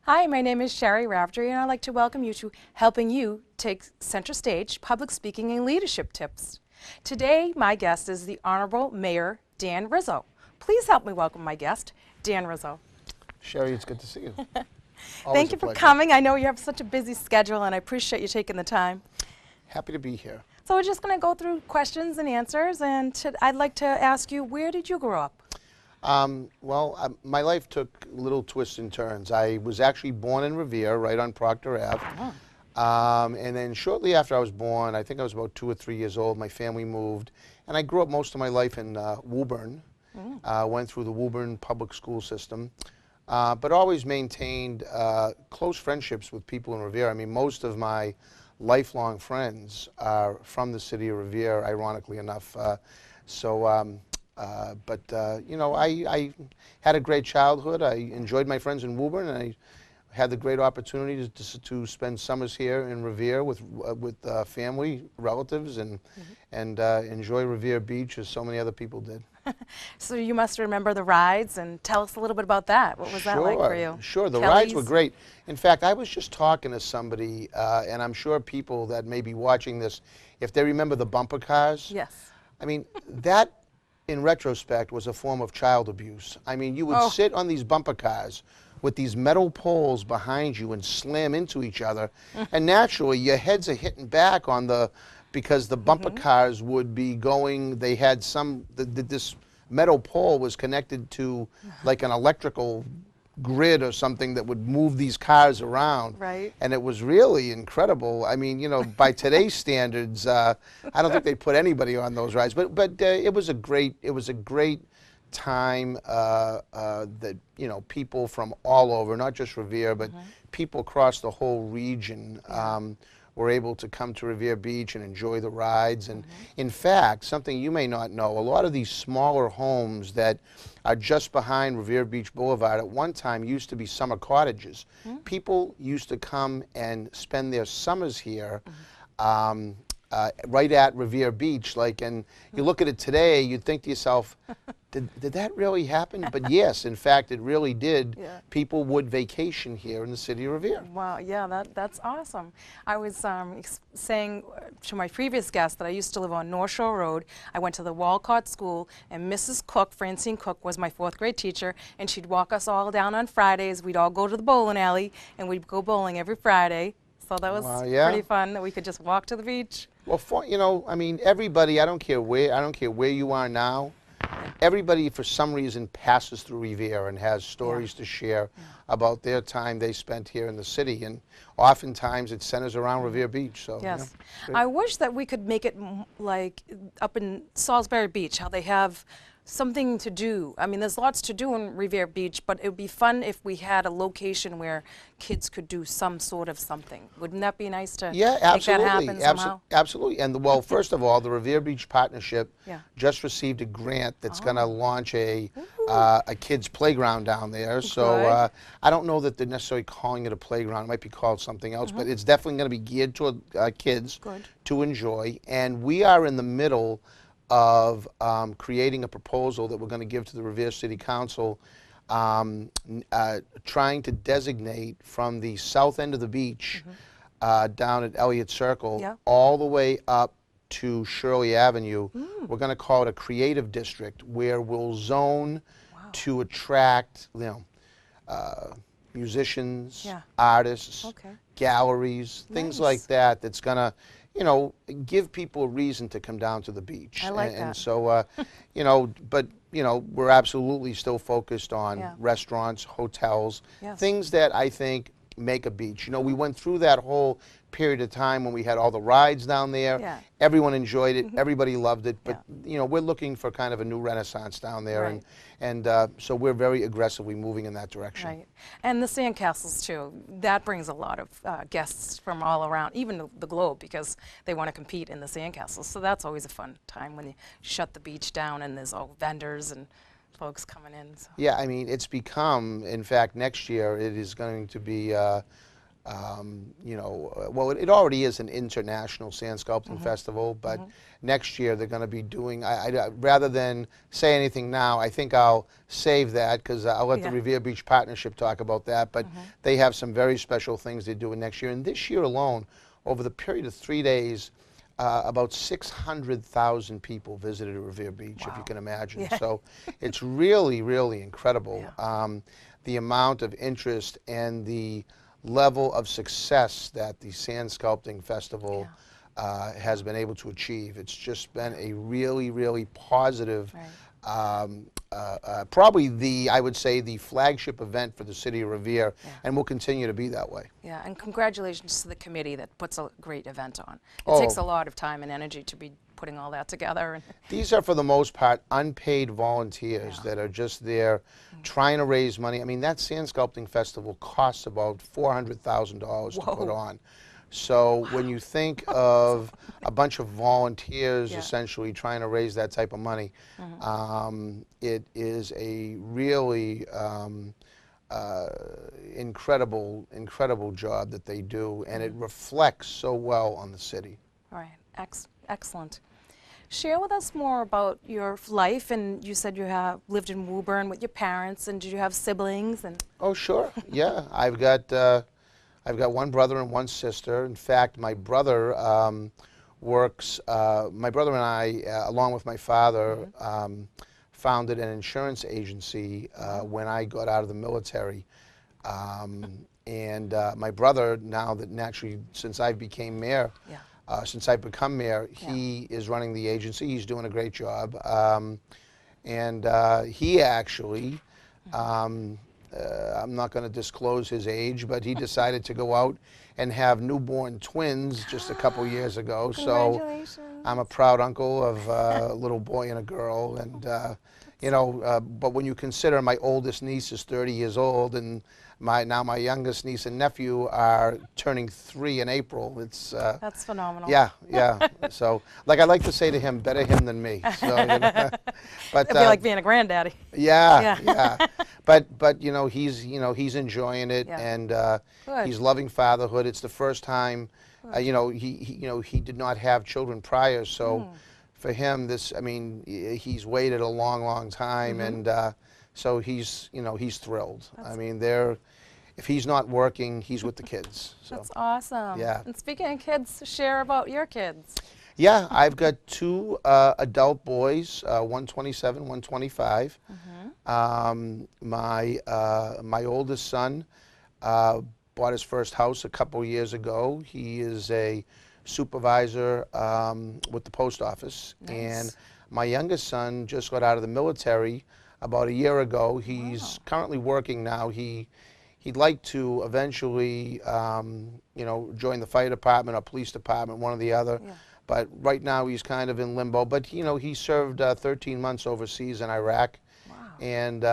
Hi, my name is Sherri Raftery, and I'd like to welcome you to Helping You Take Center Stage Public Speaking and Leadership Tips. Today, my guest is the Honorable Mayor Dan Rizzo. Please help me welcome my guest, Dan Rizzo. Sherri, it's good to see you. Always Thank a you for pleasure. coming. I know you have such a busy schedule, and I appreciate you taking the time. Happy to be here. So we're just going to go through questions and answers, and I'd like to ask you, where did you grow up? My life took little twists and turns. I was actually born in Revere, right on Proctor Ave. And then shortly after I was born, I think I was about 2 or 3 years old, my family moved. And I grew up most of my life in Woburn. Went through the Woburn public school system. But always maintained close friendships with people in Revere. I mean, most of my lifelong friends are from the city of Revere, ironically enough. You know, I had a great childhood. I enjoyed my friends in Woburn, and I had the great opportunity to spend summers here in Revere with family, relatives, and enjoy Revere Beach as so many other people did. So you must remember the rides, and tell us a little bit about that. What was that like for you? Sure, the Kelly's? rides were great. In fact, I was just talking to somebody, and I'm sure people that may be watching this, if they remember the bumper cars. Yes. I mean, that, in retrospect, was a form of child abuse. I mean, you would sit on these bumper cars with these metal poles behind you and slam into each other, and naturally your heads are hitting back on because the bumper cars would be going, they had this metal pole was connected to like an electrical grid or something that would move these cars around. Right. And it was really incredible. I mean, you know, by today's standards, I don't think they put anybody on those rides. But it was a great time that, you know, people from all over, not just Revere, but people across the whole region were able to come to Revere Beach and enjoy the rides. And in fact, something you may not know, a lot of these smaller homes that are just behind Revere Beach Boulevard at one time used to be summer cottages. People used to come and spend their summers here right at Revere Beach. And you look at it today, you'd think to yourself, did that really happen? But yes, in fact, it really did. Yeah. People would vacation here in the city of Revere. Wow, yeah, that's awesome. I was saying to my previous guest that I used to live on North Shore Road. I went to the Walcott School, and Mrs. Cook, Francine Cook, was my 4th grade teacher, and she'd walk us all down on Fridays. We'd all go to the bowling alley, and we'd go bowling every Friday. So that was pretty fun that we could just walk to the beach. Well, you know, I mean, everybody, I don't care where you are now, everybody for some reason passes through Revere and has stories to share about their time they spent here in the city, and oftentimes it centers around Revere Beach. So Yes. yeah, I wish that we could make it like up in Salisbury Beach, how they have something to do. I mean, there's lots to do in Revere Beach, but it would be fun if we had a location where kids could do some sort of something. Wouldn't that be nice to make that happen somehow? Absolutely. And well, first of all, the Revere Beach Partnership just received a grant that's going to launch a kids playground down there. So I don't know that they're necessarily calling it a playground. It might be called something else, but it's definitely going to be geared toward kids to enjoy. And we are in the middle of creating a proposal that we're going to give to the Revere City Council, trying to designate from the south end of the beach down at Elliott Circle all the way up to Shirley Avenue. We're going to call it a creative district where we'll zone to attract, you know, musicians, artists, galleries, things like that. That's going to, you know, give people a reason to come down to the beach. I like that. And so, you know, but, you know, we're absolutely still focused on restaurants, hotels, things that I think make a beach. You know, we went through that whole period of time when we had all the rides down there. Everyone enjoyed it. Everybody loved it. But, you know, we're looking for kind of a new renaissance down there. And so we're very aggressively moving in that direction. Right. And the sandcastles, too. That brings a lot of guests from all around, even the globe, because they want to compete in the sandcastles. So that's always a fun time when you shut the beach down and there's all vendors and folks coming in. So. Yeah, I mean, it's become, in fact, next year it is going to be Well, it already is an international sand sculpting festival, but next year they're going to be doing, rather than say anything now, I think I'll save that because I'll let the Revere Beach Partnership talk about that, but they have some very special things they're doing next year. And this year alone, over the period of 3 days, about 600,000 people visited Revere Beach, if you can imagine. So it's really, really incredible, the amount of interest and the level of success that the Sand Sculpting Festival has been able to achieve. It's just been a really, really positive, probably I would say, the flagship event for the city of Revere, and will continue to be that way. Yeah, and congratulations to the committee that puts a great event on. It takes a lot of time and energy to be putting all that together. These are, for the most part, unpaid volunteers that are just there trying to raise money. I mean, that Sand Sculpting Festival costs about $400,000 to put on. So when you think of a bunch of volunteers essentially trying to raise that type of money, it is a really incredible job that they do, and it reflects so well on the city. Right, excellent. Share with us more about your life, and you said you have lived in Woburn with your parents, and did you have siblings? And oh, sure, yeah. I've got one brother and one sister. In fact, my brother works, my brother and I, along with my father, founded an insurance agency when I got out of the military. And my brother, now that naturally, since I became mayor, since I've become mayor, he is running the agency. He's doing a great job. And he actually, I'm not going to disclose his age, but he decided to go out and have newborn twins just a couple years ago. So I'm a proud uncle of a little boy and a girl. And, but when you consider my oldest niece is 30 years old, and now my youngest niece and nephew are turning 3 in April. It's that's phenomenal. Yeah. So, like I like to say to him, better him than me. So, but it'd be like being a granddaddy. Yeah. But he's enjoying it, and he's loving fatherhood. It's the first time, he did not have children prior, so for him, he's waited a long time, and so he's thrilled. I mean, if he's not working, he's with the kids. So. That's awesome. Yeah. And speaking of kids, share about your kids. Yeah, I've got 2 adult boys, 127, 125. My oldest son bought his first house a couple years ago. He is a supervisor with the post office. Nice. And my youngest son just got out of the military about a year ago. He's currently working now. He'd like to eventually, join the fire department or police department, one or the other. But right now he's kind of in limbo. But he served 13 months overseas in Iraq. Wow. And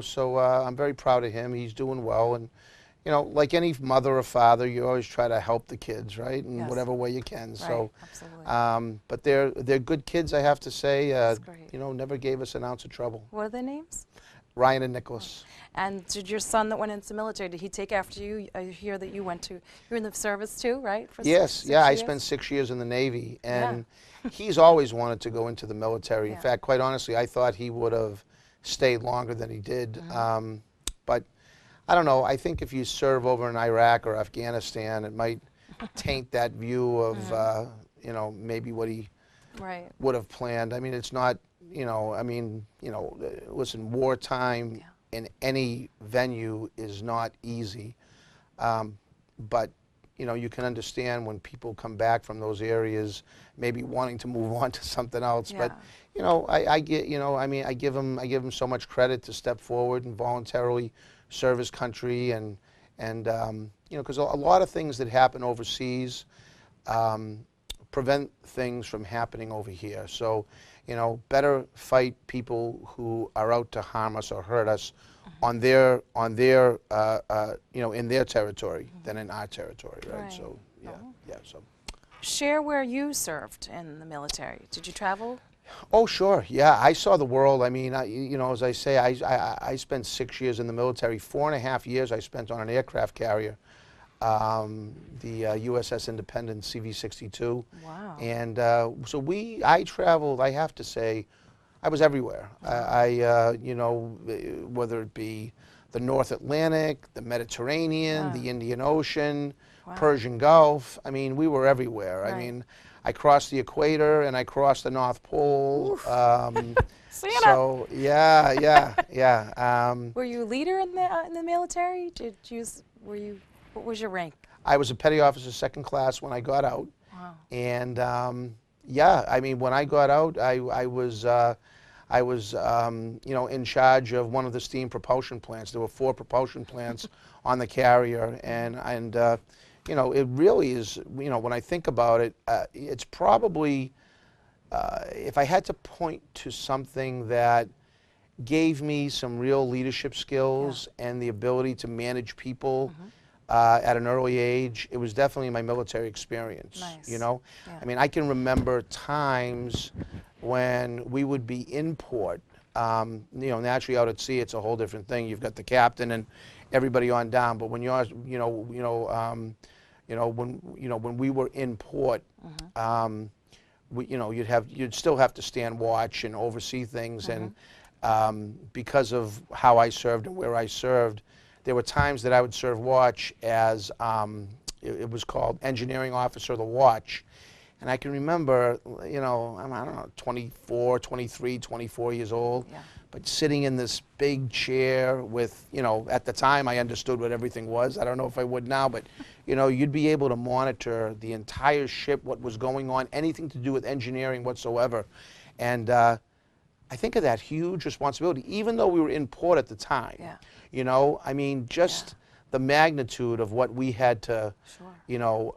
so I'm very proud of him. He's doing well, and like any mother or father, you always try to help the kids, right, in whatever way you can. Right. So, absolutely. but they're good kids, I have to say. That's great. Never gave us an ounce of trouble. What are their names? Ryan and Nicholas. And did your son that went into the military, did he take after you? I hear that you were in the service too, right? For yes, six I years? spent 6 years in the Navy, and he's always wanted to go into the military. In fact, quite honestly, I thought he would have stayed longer than he did. But I don't know, I think if you serve over in Iraq or Afghanistan, it might taint that view of, maybe what he would have planned. I mean, it's not, listen, wartime in any venue is not easy. But, you can understand when people come back from those areas, maybe wanting to move on to something else. But, I give him so much credit to step forward and voluntarily serve his country, and because a lot of things that happen overseas prevent things from happening over here. So, better fight people who are out to harm us or hurt us on their in their territory than in our territory, right? So, so. Share where you served in the military. Did you travel? Oh, sure. Yeah, I saw the world. I mean, as I say, I spent 6 years in the military. 4.5 years I spent on an aircraft carrier. the USS Independence CV-62. Wow. And so I traveled, I have to say, I was everywhere. You know, whether it be the North Atlantic, the Mediterranean, Yeah. the Indian Ocean, Wow. Persian Gulf. I mean, we were everywhere. Right. I mean, I crossed the equator and I crossed the North Pole. Santa. So yeah. Were you a leader in the military? What was your rank? I was a petty officer, second class, when I got out. Wow. And yeah, I mean, when I got out, I was you know, in charge of one of the steam propulsion plants. There were 4 propulsion plants on the carrier, and you know, it really is. You know, when I think about it, it's probably if I had to point to something that gave me some real leadership skills and the ability to manage people at an early age, it was definitely my military experience. Nice. You know, Yeah. I mean, I can remember times when we would be in port. You know, naturally out at sea, it's a whole different thing. You've got the captain and everybody on down. But when you're, when we were in port, you'd still have to stand watch and oversee things. And because of how I served and where I served, there were times that I would serve watch as, it was called engineering officer of the watch. And I can remember, you know, I don't know, 24, 23, 24 years old, but sitting in this big chair with, you know, at the time I understood what everything was. I don't know if I would now, but, you know, you'd be able to monitor the entire ship, what was going on, anything to do with engineering whatsoever. And I think of that huge responsibility, even though we were in port at the time. Yeah. You know, I mean, just the magnitude of what we had to, you know,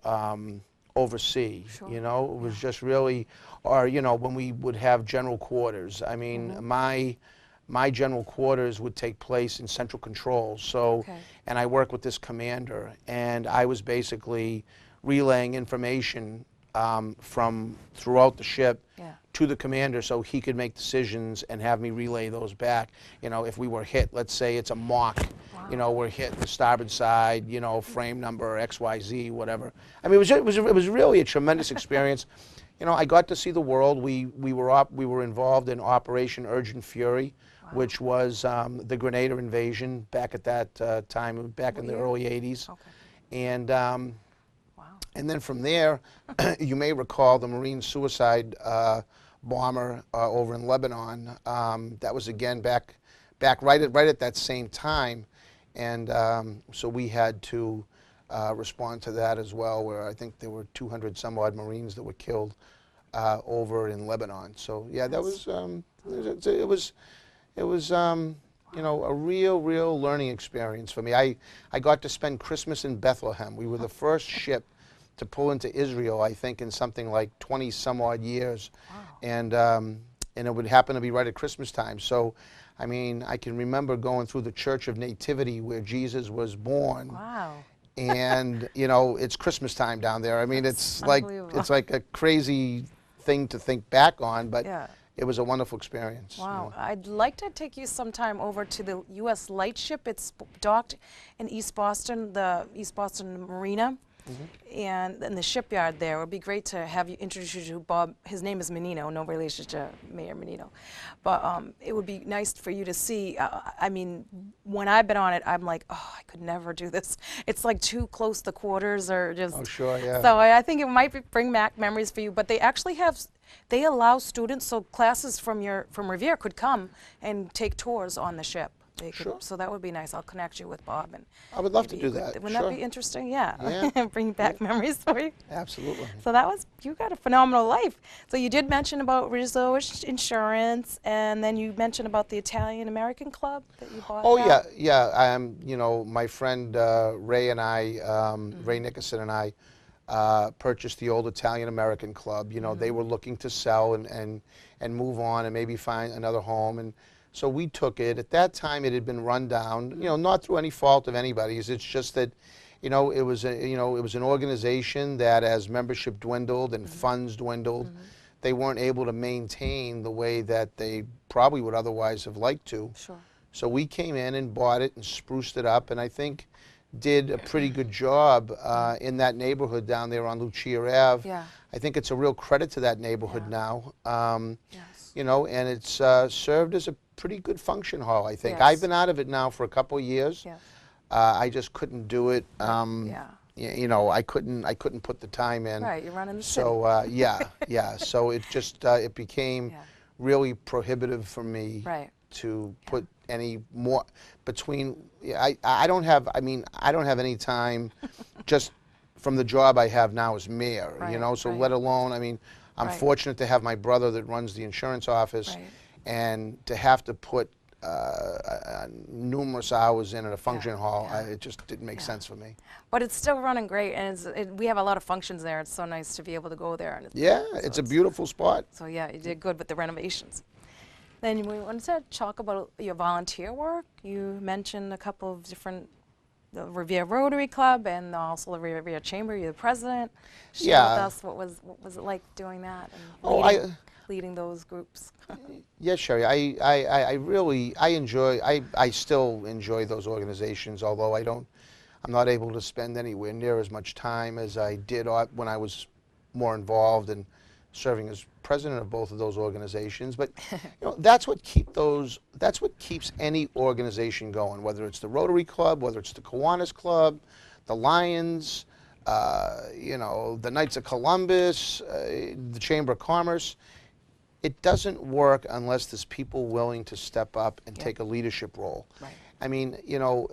oversee. You know, it was just really, or, you know, when we would have general quarters. I mean, my general quarters would take place in central control. So, and I worked with this commander, and I was basically relaying information from throughout the ship to the commander so he could make decisions and have me relay those back. You know, if we were hit, let's say it's a mock, you know, we're hit the starboard side, you know, frame number XYZ, whatever. I mean, it was really a tremendous experience. You know, I got to see the world. We were involved in Operation Urgent Fury, which was the Grenada invasion back at that time, back in the early 80s. And then from there, you may recall the Marine suicide bomber over in Lebanon. That was again back right at that same time, and so we had to respond to that as well. Where I think there were 200 some odd Marines that were killed over in Lebanon. So yeah, that was it was you know, a real learning experience for me. I got to spend Christmas in Bethlehem. We were the first ship to pull into Israel, I think, in something like 20 some odd years. And it would happen to be right at Christmas time. So, I mean, I can remember going through the Church of Nativity where Jesus was born. Wow. And, you know, it's Christmas time down there. I mean, it's like a crazy thing to think back on, but it was a wonderful experience. Wow. You know. I'd like to take you sometime over to the U.S. Lightship. It's docked in East Boston, the East Boston Marina. And in the shipyard there, it would be great to have you introduce you to Bob. His name is Menino, no relation to Mayor Menino. But it would be nice for you to see. I mean, when I've been on it, I'm like, oh, I could never do this. It's like too close to quarters or just. Oh, sure, yeah. So I think it might bring back memories for you. But they actually they allow students, so classes from Revere could come and take tours on the ship. So that would be nice. I'll connect you with Bob. And I would love to do that. Wouldn't that be interesting? Yeah. Bring back memories for you. Absolutely. So you got a phenomenal life. So you did mention about Rizzo Insurance, and then you mentioned about the Italian American Club that you bought. Oh yeah. You know, my friend Ray and I, Ray Nickerson and I, purchased the old Italian American Club. You know, they were looking to sell and move on and maybe find another home. And so we took it. At that time, it had been run down. You know, not through any fault of anybody's. It's just that, you know, it was an organization that, as membership dwindled and funds dwindled, they weren't able to maintain the way that they probably would otherwise have liked to. Sure. So we came in and bought it and spruced it up. And I think did a pretty good job in that neighborhood down there on Lucia Ave. Yeah. I think it's a real credit to that neighborhood Yeah. now. Yes. You know, and it's served as a pretty good function hall, I think. I've Yes. been out of it now for a couple of years. Yes. I just couldn't do it. Yeah. You know, I couldn't put the time in. Right. You're running the city. So yeah. So it just it became Yeah. really prohibitive for me Right. to put any more between. I don't have. I mean, I don't have any time, just from the job I have now as mayor. You Right, know, so right. let alone. I mean, I'm Right. fortunate to have my brother that runs the insurance office, Right. and to have to put numerous hours in at a function hall, yeah. it just didn't make sense for me. But it's still running great, and we have a lot of functions there. It's so nice to be able to go there. And Yeah, so it's a beautiful spot. So yeah, you did good with the renovations. Then we wanted to talk about your volunteer work. You mentioned a couple of different, the Revere Rotary Club and also the Revere Chamber. You're the president. Share Yeah. with us what was it like doing that and Oh, leading those groups. Yes, Sherri. I really I still enjoy those organizations, although I'm not able to spend anywhere near as much time as I did when I was more involved in serving as president of both of those organizations. But you know, that's what keeps any organization going, whether it's the Rotary Club, whether it's the Kiwanis Club, the Lions, you know, the Knights of Columbus, the Chamber of Commerce. It doesn't work unless there's people willing to step up and take a leadership role. Right. I mean, you know,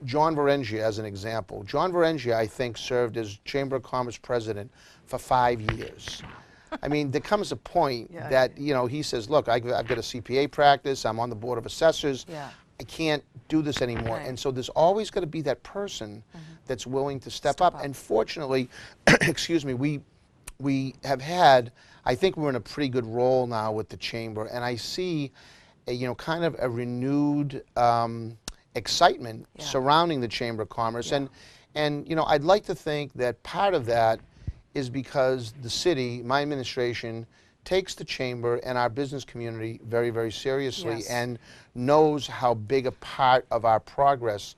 John Varengia, as an example. John Varengia, I think, served as Chamber of Commerce president for 5 years. I mean, there comes a point that, you know, he says, look, I've got a CPA practice, I'm on the Board of Assessors, I can't do this anymore. Right. And so there's always got to be that person that's willing to step up. And fortunately, excuse me, we have had, I think we're in a pretty good role now with the Chamber, and I see, you know, kind of a renewed excitement surrounding the Chamber of Commerce. And you know, I'd like to think that part of that is because the city, my administration, takes the Chamber and our business community very, very seriously and knows how big a part of our progress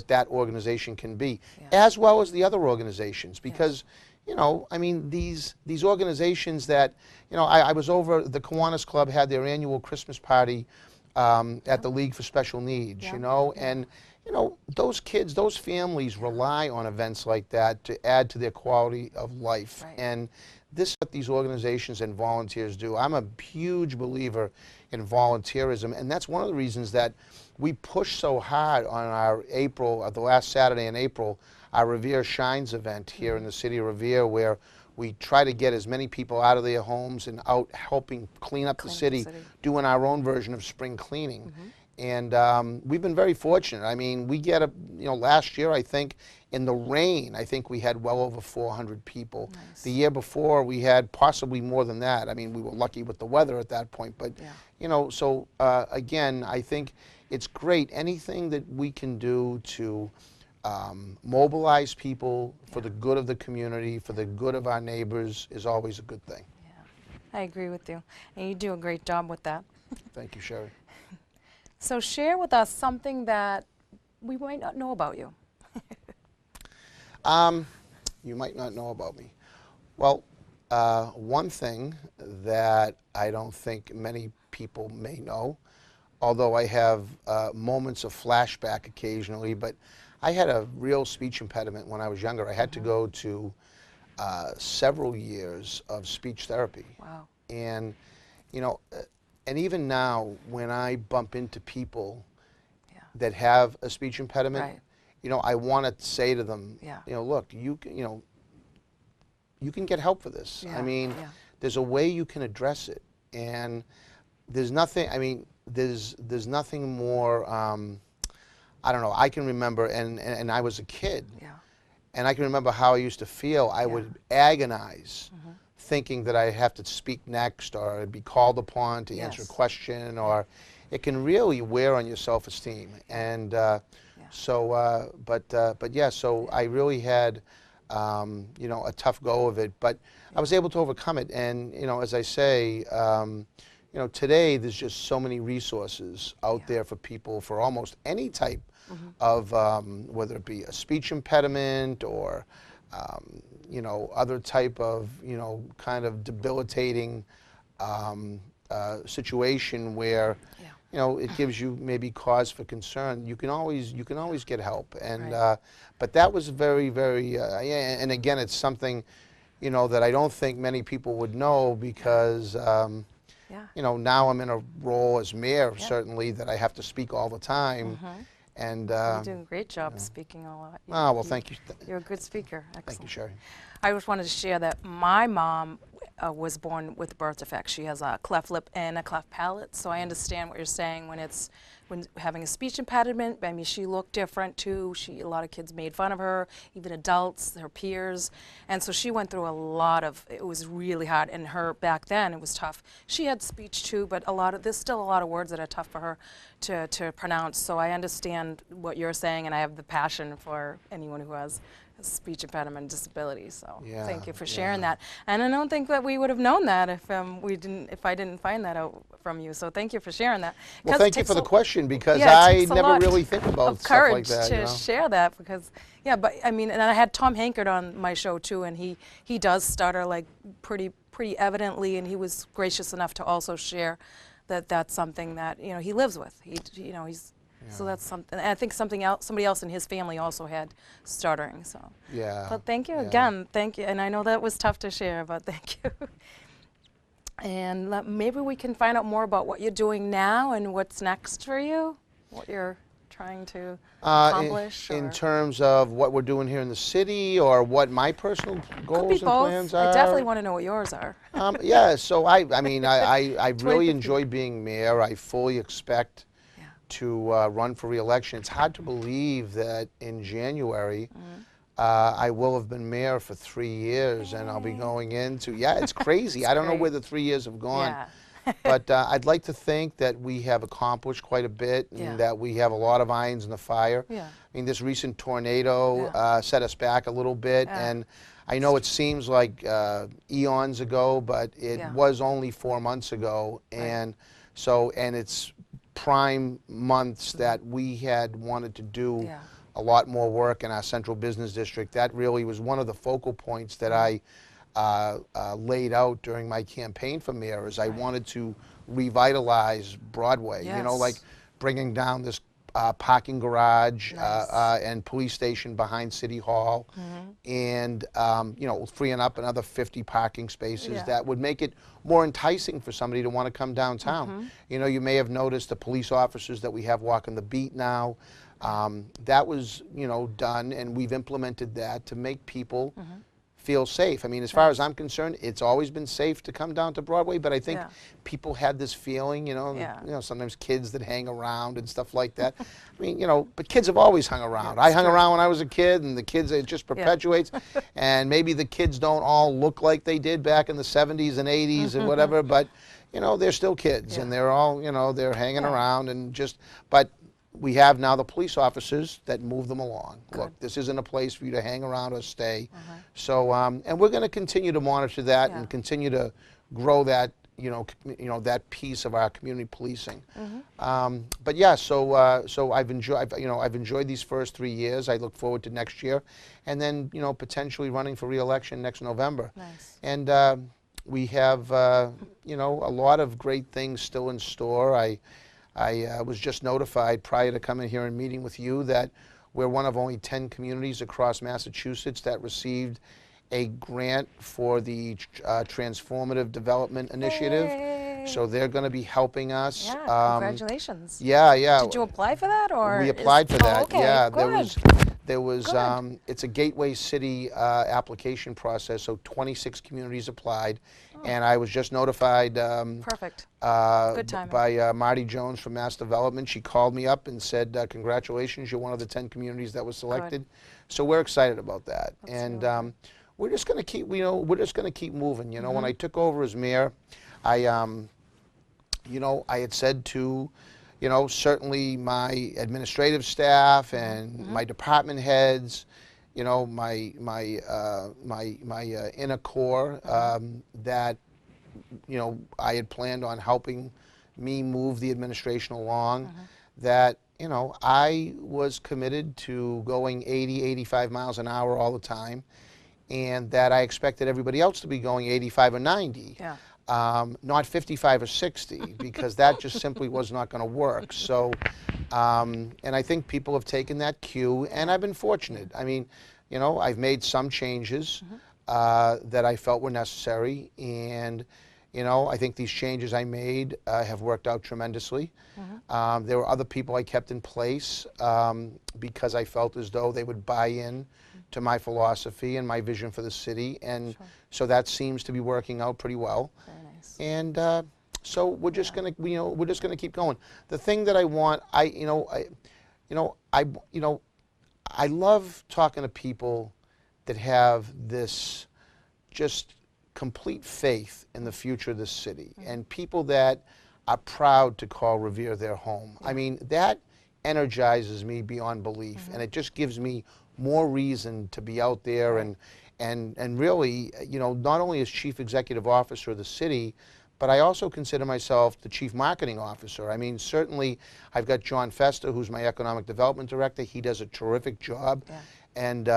that organization can be, as well as the other organizations. Because you know, I mean, these organizations that, you know, I was over, the Kiwanis Club had their annual Christmas party at the League for Special Needs, you know, and, you know, those kids, those families rely on events like that to add to their quality of life. And this is what these organizations and volunteers do. I'm a huge believer in volunteerism, and that's one of the reasons that we push so hard on our the last Saturday in April, our Revere Shines event here in the city of Revere, where we try to get as many people out of their homes and out helping clean up the city, doing our own version of spring cleaning. And we've been very fortunate. I mean, we get you know, last year, I think, in the rain, I think we had well over 400 people. The year before, we had possibly more than that. I mean, we were lucky with the weather at that point. But, you know, so again, I think it's great. Anything that we can do to mobilize people for the good of the community, for the good of our neighbors, is always a good thing. I agree with you. And you do a great job with that. Thank you, Sherri. So share with us something that we might not know about you. You might not know about me. Well, one thing that I don't think many people may know, although I have moments of flashback occasionally, but I had a real speech impediment when I was younger. I had to go to several years of speech therapy. Wow. And, you know, and even now, when I bump into people that have a speech impediment, you know, I want to say to them, you know, look, you can get help for this. I mean, there's a way you can address it, and there's nothing. I mean, there's nothing more. I don't know. I can remember, and I was a kid, and I can remember how I used to feel. I would agonize, thinking that I'd have to speak next, or I'd be called upon to answer a question, or it can really wear on your self-esteem. And but yeah, so I really had, you know, a tough go of it, but I was able to overcome it. And you know, as I say, you know, today there's just so many resources out Yeah. there for people for almost any type Mm-hmm. of, whether it be a speech impediment or, you know, other type of, you know, kind of debilitating situation where, Yeah. you know, it gives you maybe cause for concern. You can always get help, and Right. but that was very, very, yeah, and again, it's something, you know, that I don't think many people would know because, Yeah. you know, now I'm in a role as mayor, Yeah. certainly, that I have to speak all the time, Mm-hmm. and, You do a great job know. speaking a lot. Oh, well, thank you. You're a good speaker. Thank you, Excellent. Sherri. I just wanted to share that my mom was born with birth defects. She has a cleft lip and a cleft palate, so I understand what you're saying when having a speech impediment. I mean, she looked different too. A lot of kids made fun of her, even adults, her peers, and so she went through a lot of. It was really hard, and her back then it was tough. She had speech too, but there's still a lot of words that are tough for her to pronounce. So I understand what you're saying, and I have the passion for anyone who has speech impediment disability. So Yeah, thank you for yeah. sharing that. And I don't think that we would have known that if I didn't find that out from you. So thank you for sharing that. Well, 'Cause it thank you takes for the a- question, because yeah, it I takes a never lot really think about of stuff like courage that, you to know. share that because but I mean, and I had Tom Hankard on my show too, and he does stutter like pretty evidently, and he was gracious enough to also share that that's something that he lives with. He's so Yeah. that's something. And I think somebody else in his family also had stuttering. So, Yeah. but thank you Yeah. again. Thank you, and I know that was tough to share, but thank you. And maybe we can find out more about what you're doing now and what's next for you, what you're trying to accomplish. In Or terms of what we're doing here in the city, or what my personal could be goals and both. plans I are. definitely want to know what yours are. Yeah, so I mean, I really 2015. enjoy being mayor. I fully expect Yeah. to run for re-election. It's hard to believe that in January, I will have been mayor for 3 years, and I'll be going into, yeah, it's crazy. I don't know great. where the 3 years have gone. Yeah. But I'd like to think that we have accomplished quite a bit, and Yeah. that we have a lot of irons in the fire. Yeah. I mean, this recent tornado Yeah. set us back a little bit, Yeah. and I know it seems like eons ago, but it Yeah. was only 4 months ago, Right. and so, and it's prime months that we had wanted to do Yeah. a lot more work in our central business district. That really was one of the focal points that I laid out during my campaign for mayor, is I Right. wanted to revitalize Broadway, you know, like Yes. bringing down this parking garage Nice. and police station behind City Hall, and you know, freeing up another 50 parking spaces Yeah. that would make it more enticing for somebody to want to come downtown. You know, you may have noticed the police officers that we have walking the beat now. That was, you know, done, and we've implemented that to make people feel safe. I mean, as far as I'm concerned, it's always been safe to come down to Broadway, but I think Yeah. people had this feeling, Yeah. you know, sometimes kids that hang around and stuff like that. I mean, you know, but kids have always hung around. Yeah, I it's hung true. around when I was a kid, and the kids, it just perpetuates. And maybe the kids don't all look like they did back in the 70s and 80s and whatever, but, you know, they're still kids, Yeah. and they're all, you know, they're hanging Yeah. around and just, but we have now the police officers that move them along. Look, this isn't a place for you to hang around or stay. So, and we're going to continue to monitor that Yeah. and continue to grow that, you know, that piece of our community policing. But yeah, so I've enjoyed these first 3 years. I look forward to next year, and then, you know, potentially running for re-election next November. Nice. And we have, you know, a lot of great things still in store. I was just notified prior to coming here and meeting with you that we're one of only 10 communities across Massachusetts that received a grant for the Transformative Development Initiative. Yay. So they're going to be helping us. Yeah. Congratulations. Yeah, yeah. Did you apply for that, or We applied for that. Okay, Yeah, good. there was Good. it's a gateway city application process. So 26 communities applied, and I was just notified Perfect. Good timing. by Marty Jones from Mass Development. She called me up and said, "Congratulations, you're one of the 10 communities that was selected." So we're excited about that, and really good. we're just going to keep, you know, we're just going to keep moving. You know, when I took over as mayor, I you know, I had said to, you know, certainly my administrative staff and my department heads, you know, my inner core, that I had planned on helping me move the administration along, that, I was committed to going 80, 85 miles an hour all the time, and that I expected everybody else to be going 85 or 90. Yeah. Not 55 or 60, because that just simply was not going to work. So, and I think people have taken that cue, and I've been fortunate. I mean, I've made some changes that I felt were necessary, and I think these changes I made have worked out tremendously. There were other people I kept in place because I felt as though they would buy in to my philosophy and my vision for the city, and so that seems to be working out pretty well. Very nice. And so we're just gonna, we're just gonna keep going. The thing that I want, I love talking to people that have this just complete faith in the future of this city, and people that are proud to call Revere their home. I mean, that energizes me beyond belief, and it just gives me more reason to be out there and really, not only as Chief Executive Officer of the city, but I also consider myself the Chief Marketing Officer. I mean, certainly I've got John Fester, who's my Economic Development Director. He does a terrific job. Yeah. And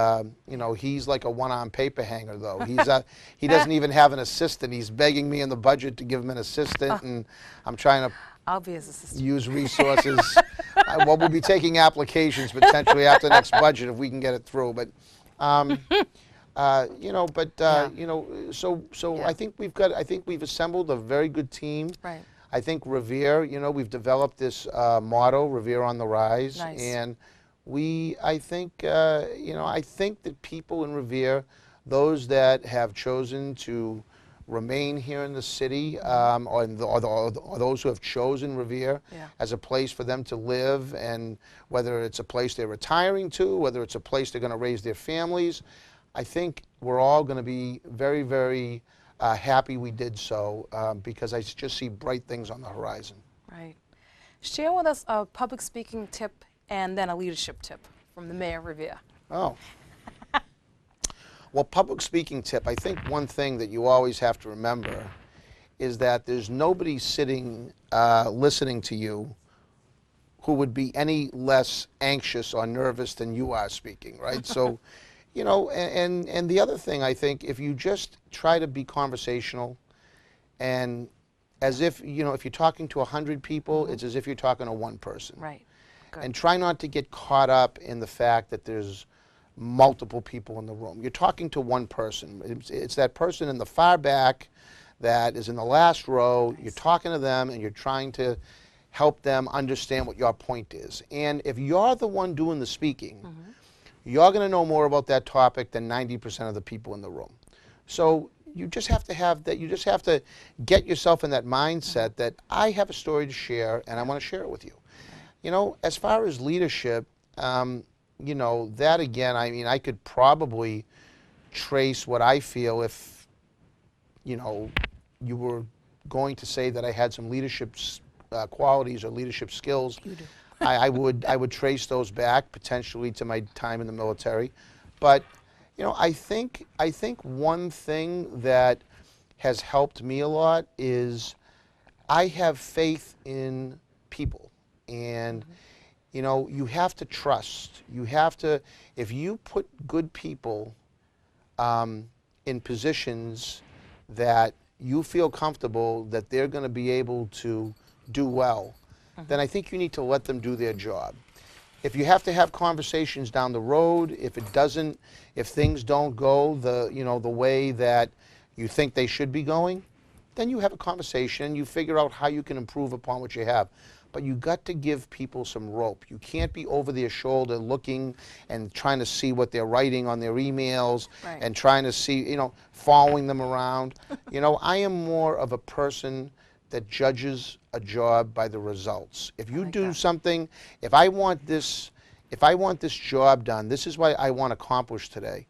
he's like a one-arm paper hanger, though. He doesn't even have an assistant. He's begging me in the budget to give him an assistant, and I'm trying to I'll be his assistant. use resources. Well, we'll be taking applications potentially after the next budget if we can get it through. But, so Yeah. I think we've assembled a very good team. Right. I think Revere, we've developed this motto, Revere on the Rise, Nice. and I think that people in Revere, those that have chosen to remain here in the city, or those who have chosen Revere as a place for them to live, and whether it's a place they're retiring to, whether it's a place they're going to raise their families, I think we're all going to be very, very happy we did so, because I just see bright things on the horizon. Right. Share with us a public speaking tip and then a leadership tip from the Mayor of Revere. Oh. Well, public speaking tip, I think one thing that you always have to remember is that there's nobody sitting listening to you who would be any less anxious or nervous than you are speaking, right? So, and the other thing, I think, if you just try to be conversational, and as if, if you're talking to 100 people, it's as if you're talking to one person. Right. Good. And try not to get caught up in the fact that there's multiple people in the room. You're talking to one person. It's that person in the far back that is in the last row. Nice. You're talking to them, and you're trying to help them understand what your point is. And if you're the one doing the speaking, you're going to know more about that topic than 90% of the people in the room. So you just have to have that. You just have to get yourself in that mindset that I have a story to share, and I want to share it with you. As far as leadership, that again, I mean, I could probably trace what I feel if, you were going to say that I had some leadership qualities or leadership skills. You do. I would trace those back potentially to my time in the military. But, I think one thing that has helped me a lot is I have faith in people. And, you have to trust. You have to, if you put good people in positions that you feel comfortable that they're going to be able to do well, then I think you need to let them do their job. If you have to have conversations down the road, if things don't go the way that you think they should be going, then you have a conversation, you figure out how you can improve upon what you have. But you got to give people some rope. You can't be over their shoulder looking and trying to see what they're writing on their emails, and trying to see, following them around. I am more of a person that judges a job by the results. If you do something, if I want this job done, this is what I want to accomplish today.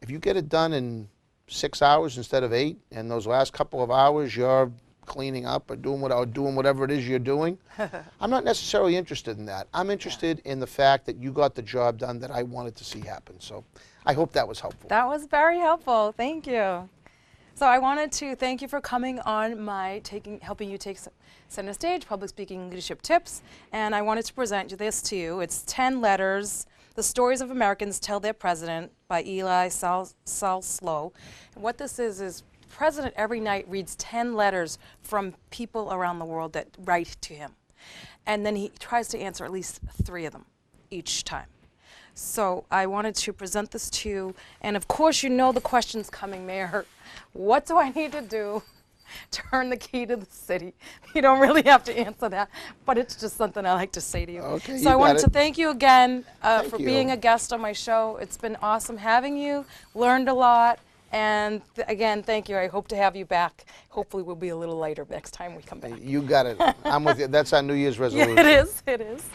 If you get it done in 6 hours instead of 8, and those last couple of hours you're cleaning up or doing whatever it is you're doing, I'm not necessarily interested in that. I'm interested in the fact that you got the job done that I wanted to see happen. So I hope that was helpful. That was very helpful. Thank you. So I wanted to thank you for coming on my helping you take center stage, public speaking leadership tips, and I wanted to present this to you. It's 10 letters, The Stories of Americans Tell Their President by Eli Salslow. And what this is President every night reads 10 letters from people around the world that write to him. And then he tries to answer at least 3 of them each time. So I wanted to present this to you, and of course you know the question's coming, Mayor. What do I need to do? Turn the key to the city. You don't really have to answer that, but it's just something I like to say to you. Okay, so I wanted to thank you again for you. being a guest on my show. It's been awesome having you, learned a lot, and again, thank you. I hope to have you back. Hopefully we'll be a little lighter next time we come back. You got it. I'm with you. That's our New Year's resolution. Yeah, it is.